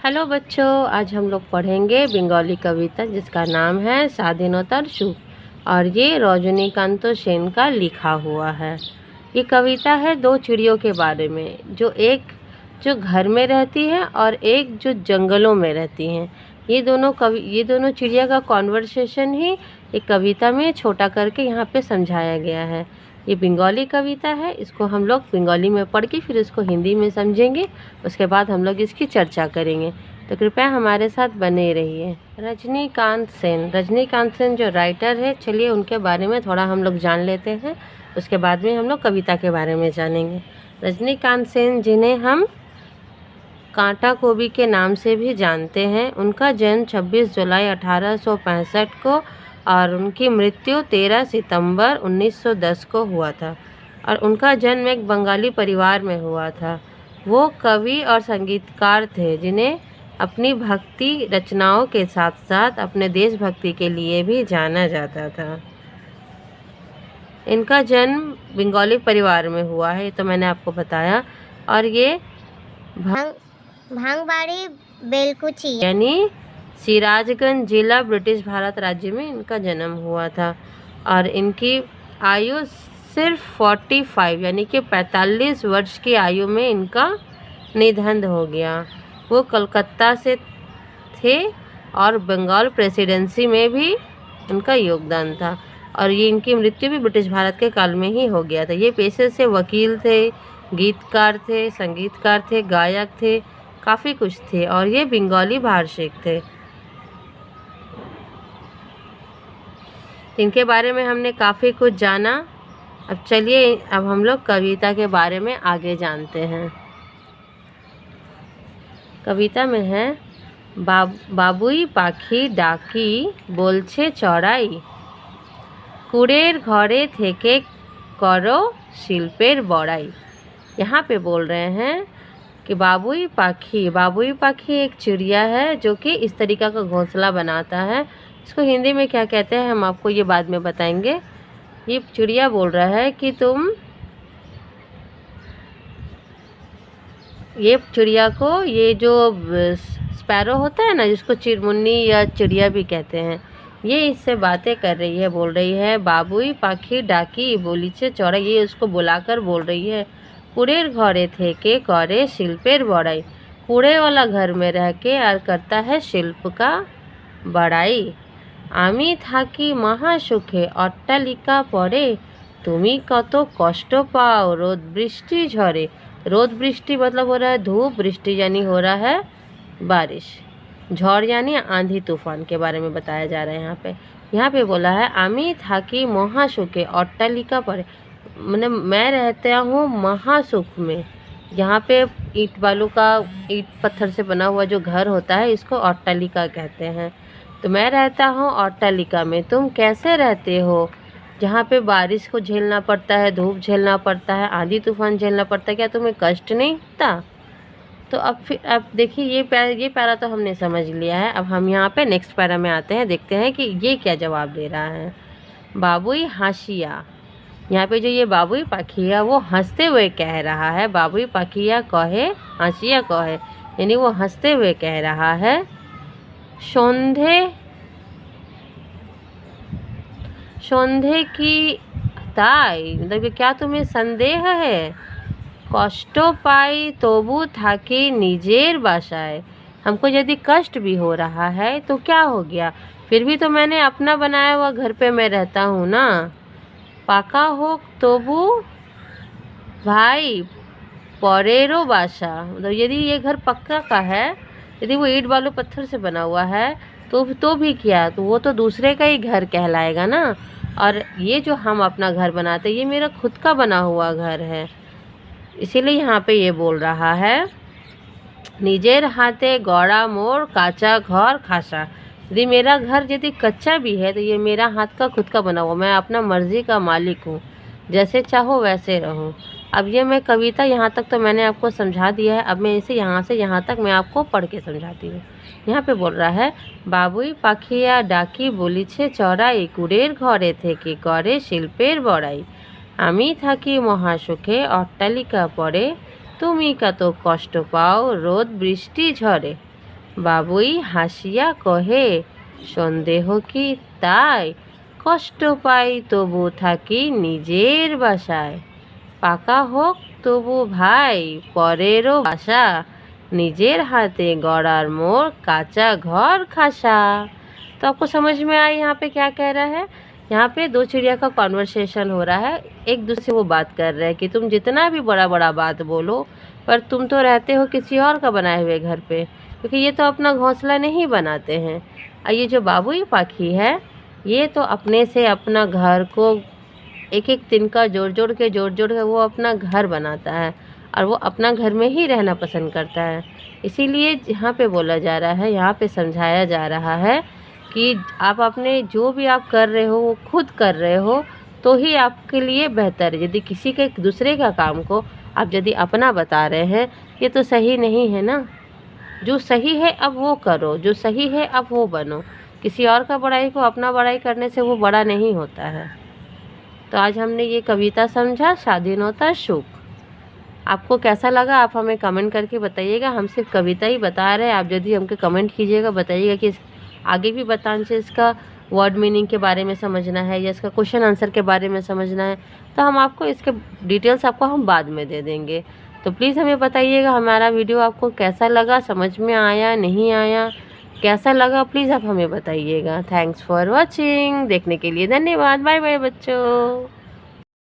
Hello बच्चों, आज हम लोग पढ़ेंगे बंगाली कविता जिसका नाम है स्वाधीनतार सुख और ये रजनीकांत सेन का लिखा हुआ है। ये कविता है दो चिड़ियों के बारे में, एक जो घर में रहती है और एक जो जंगलों में रहती हैं। ये दोनों चिड़िया का कॉन्वर्सेशन ही एक कविता में छोटा करके यहाँ पे समझाया गया है। ये बंगाली कविता है, इसको हम लोग बंगाली में पढ़ के फिर इसको हिंदी में समझेंगे। उसके बाद हम लोग इसकी चर्चा करेंगे, तो कृपया हमारे साथ बने रहिए। रजनीकांत सेन जो राइटर है, चलिए उनके बारे में थोड़ा हम लोग जान लेते हैं। उसके बाद में हम लोग कविता के बारे में जानेंगे। रजनीकांत सेन, जिन्हें हम कांटा कोबी के नाम से भी जानते हैं, उनका जन्म 26 जुलाई 1865 को और उनकी मृत्यु 13 सितंबर 1910 को हुआ था। और उनका जन्म एक बंगाली परिवार में हुआ था। वो कवि और संगीतकार थे, जिन्हें अपनी भक्ति रचनाओं के साथ साथ अपने देशभक्ति के लिए भी जाना जाता था। इनका जन्म बंगाली परिवार में हुआ है, तो मैंने आपको बताया। और ये भांगबाड़ी बेलकुची यानी सिराजगंज जिला, ब्रिटिश भारत राज्य में इनका जन्म हुआ था। और इनकी आयु सिर्फ 45 यानी कि 45 वर्ष की आयु में इनका निधन हो गया। वो कलकत्ता से थे और बंगाल प्रेसिडेंसी में भी उनका योगदान था। और ये इनकी मृत्यु भी ब्रिटिश भारत के काल में ही हो गया था। ये पेशे से वकील थे, गीतकार थे, संगीतकार थे, गायक थे, काफ़ी कुछ थे। और ये बंगाली भाषिक थे। इनके बारे में हमने काफ़ी कुछ जाना। अब चलिए, अब हम लोग कविता के बारे में आगे जानते हैं। कविता में है, बाबुई पाखी डाकी बोलछे चढ़ाई, कुड़ेर घरे थेके करो शिल्पेर बड़ाई। यहाँ पे बोल रहे हैं कि बाबुई पाखी एक चिड़िया है जो कि इस तरीक़ा का घोंसला बनाता है। इसको हिंदी में क्या कहते हैं हम आपको ये बाद में बताएंगे। ये चिड़िया बोल रहा है कि ये चिड़िया को, ये जो स्पैरो होता है ना, जिसको चिरमुन्नी या चिड़िया भी कहते हैं, ये इससे बातें कर रही है। बोल रही है, बाबुई पाखी डाकी बोलीचे चौड़ा। ये उसको बुलाकर बोल रही है, कूड़ेर घरे थे के करे शिल्पेर बड़ाई। कूड़े वाला घर में रह के और करता है शिल्प का बड़ाई। आमी थाकी महासुखे अट्टालिका परे, तुमी कत कष्ट पाओ रोद बृष्टि झरे। रोद बृष्टि मतलब हो रहा है धूप, बृष्टि यानी हो रहा है बारिश, झड़ यानी आंधी तूफान के बारे में बताया जा रहा है। यहाँ पे बोला है, आमी थाकी महासुखे अट्टालिका परे, मैंने मैं रहता हूँ महासुख में। यहाँ पे ईंट पत्थर से बना हुआ जो घर होता है, इसको अट्टालिका कहते हैं। तो मैं रहता हूँ अट्टालिका में, तुम कैसे रहते हो जहाँ पे बारिश को झेलना पड़ता है, धूप झेलना पड़ता है, आंधी तूफान झेलना पड़ता है, क्या तुम्हें कष्ट नहीं होता? तो अब देखिए, ये पैरा तो हमने समझ लिया है। अब हम यहाँ पे नेक्स्ट पैरा में आते हैं, देखते हैं कि ये क्या जवाब दे रहा है। बाबुई हाशिया, यहाँ पे जो ये बाबुई पाखिया वो हंसते हुए कह रहा है। बाबुई पाखिया कहे हाशिया कहे, यानी वो हंसते हुए कह रहा है। सौंधे की ताई, मतलब क्या तुम्हें संदेह है? कष्ट पाई तबु थाकी निजेर बासाय, हमको यदि कष्ट भी हो रहा है तो क्या हो गया, फिर भी तो मैंने अपना बनाया हुआ घर पे मैं रहता हूँ ना। पाका हो तबु भाई परेरो बासा, मतलब यदि ये घर पक्का का है, यदि वो ईंट बालू पत्थर से बना हुआ है तो भी क्या, तो वो तो दूसरे का ही घर कहलाएगा ना। और ये जो हम अपना घर बनाते, ये मेरा खुद का बना हुआ घर है। इसीलिए यहाँ पे ये बोल रहा है, निजेर हाथे गौड़ा मोर काचा घर खासा। यदि मेरा घर यदि कच्चा भी है तो ये मेरा हाथ का खुद का बना हुआ, मैं अपना मर्जी का मालिक हूँ, जैसे चाहो वैसे रहूँ। अब ये मैं कविता यहाँ तक तो मैंने आपको समझा दिया है। अब मैं इसे यहाँ से यहाँ तक मैं आपको पढ़ के समझाती हूँ। यहाँ पे बोल रहा है, बाबुई पाखिया डाकी बोलीछे चौड़ाई, कुड़ेर घरे थेके करे शिल्पेर बड़ाई। आमी थाकी महासुखे अट्टालिका परे, तुमी कत कष्ट पाओ रोद बृष्टि झरे। বাবুই হাসিয়া কহে, সন্দেহ কি তাই, কষ্ট পাই তবু থাকি নিজের বাসায়। পাকা হোক তবু ভাই পরেরও বাসা, নিজেर हाथे गढ़ार मोर काचा घर खासा। तो आपको समझ में आया यहाँ पे क्या कह रहा है? यहाँ पे दो चिड़िया का कॉन्वर्सेशन हो रहा है, एक दूसरे से वो बात कर रहे हैं कि तुम जितना भी बड़ा बड़ा बात बोलो, पर तुम तो रहते हो किसी और का बनाए हुए घर पे, क्योंकि ये तो अपना घोंसला नहीं बनाते हैं। और ये जो बाबुई पाखी है, ये तो अपने से अपना घर को एक एक तिनका जोड़ जोड़ के वो अपना घर बनाता है, और वो अपना घर में ही रहना पसंद करता है। इसीलिए यहाँ पे बोला जा रहा है, यहाँ पे समझाया जा रहा है कि आप अपने जो भी आप कर रहे हो वो खुद कर रहे हो तो ही आपके लिए बेहतर है। यदि किसी के दूसरे का काम को आप यदि अपना बता रहे हैं, ये तो सही नहीं है ना। जो सही है अब वो करो, जो सही है अब वो बनो। किसी और का बड़ाई को अपना बड़ाई करने से वो बड़ा नहीं होता है। तो आज हमने ये कविता समझा, स्वाधीनता सुख। आपको कैसा लगा आप हमें कमेंट करके बताइएगा। हम सिर्फ कविता ही बता रहे हैं, आप यदि हमको कमेंट कीजिएगा, बताइएगा कि आगे भी बताने से इसका वर्ड मीनिंग के बारे में समझना है या इसका क्वेश्चन आंसर के बारे में समझना है, तो हम आपको इसके डिटेल्स आपको हम बाद में दे देंगे। तो प्लीज़ हमें बताइएगा हमारा वीडियो आपको कैसा लगा, समझ में आया नहीं आया, कैसा लगा, प्लीज़ आप हमें बताइएगा। थैंक्स फॉर वॉचिंग, देखने के लिए धन्यवाद। बाय बाय बच्चों।